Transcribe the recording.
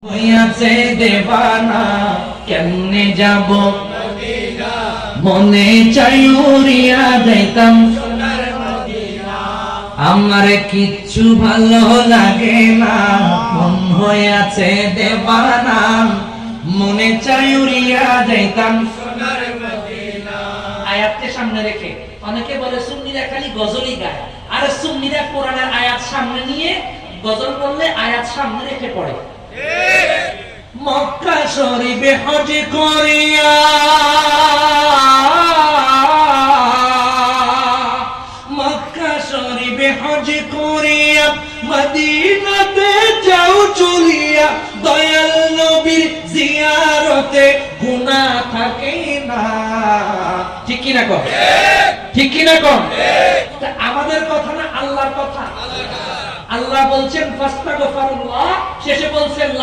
হইয়াছে দেবানা কেমনে যাব মদিনা, মনে চাই উড়িয়া যাইতাম সোনার মদিনা। আমার কিচ্ছু ভালো লাগে না, মন হইয়াছে দেবানা, মনে চাই উড়িয়া যাইতাম সোনার মদিনা। আয়াতকে সামনে রেখে অনেকে বলে সুন্নিরা খালি গজলই গায়, আর সুন্নিরা কোরআনের আয়াত সামনে নিয়ে গজল বললে আয়াত সামনে রেখে পড়ে। মক্কা শরীফে হজ করিয়া, মক্কা শরীফে হজ করিয়া, মদিনাতে যাও চলিয়া, দয়াল নবীর জিয়ারতে গুনাহ থাকে না। ঠিক কি না কন? ঠিক কি না কন? আমাদের কথা না, আল্লাহর কথা। আল্লাহ বলছেন ফাস্তাগফিরুল্লাহ, শেষে বলছেন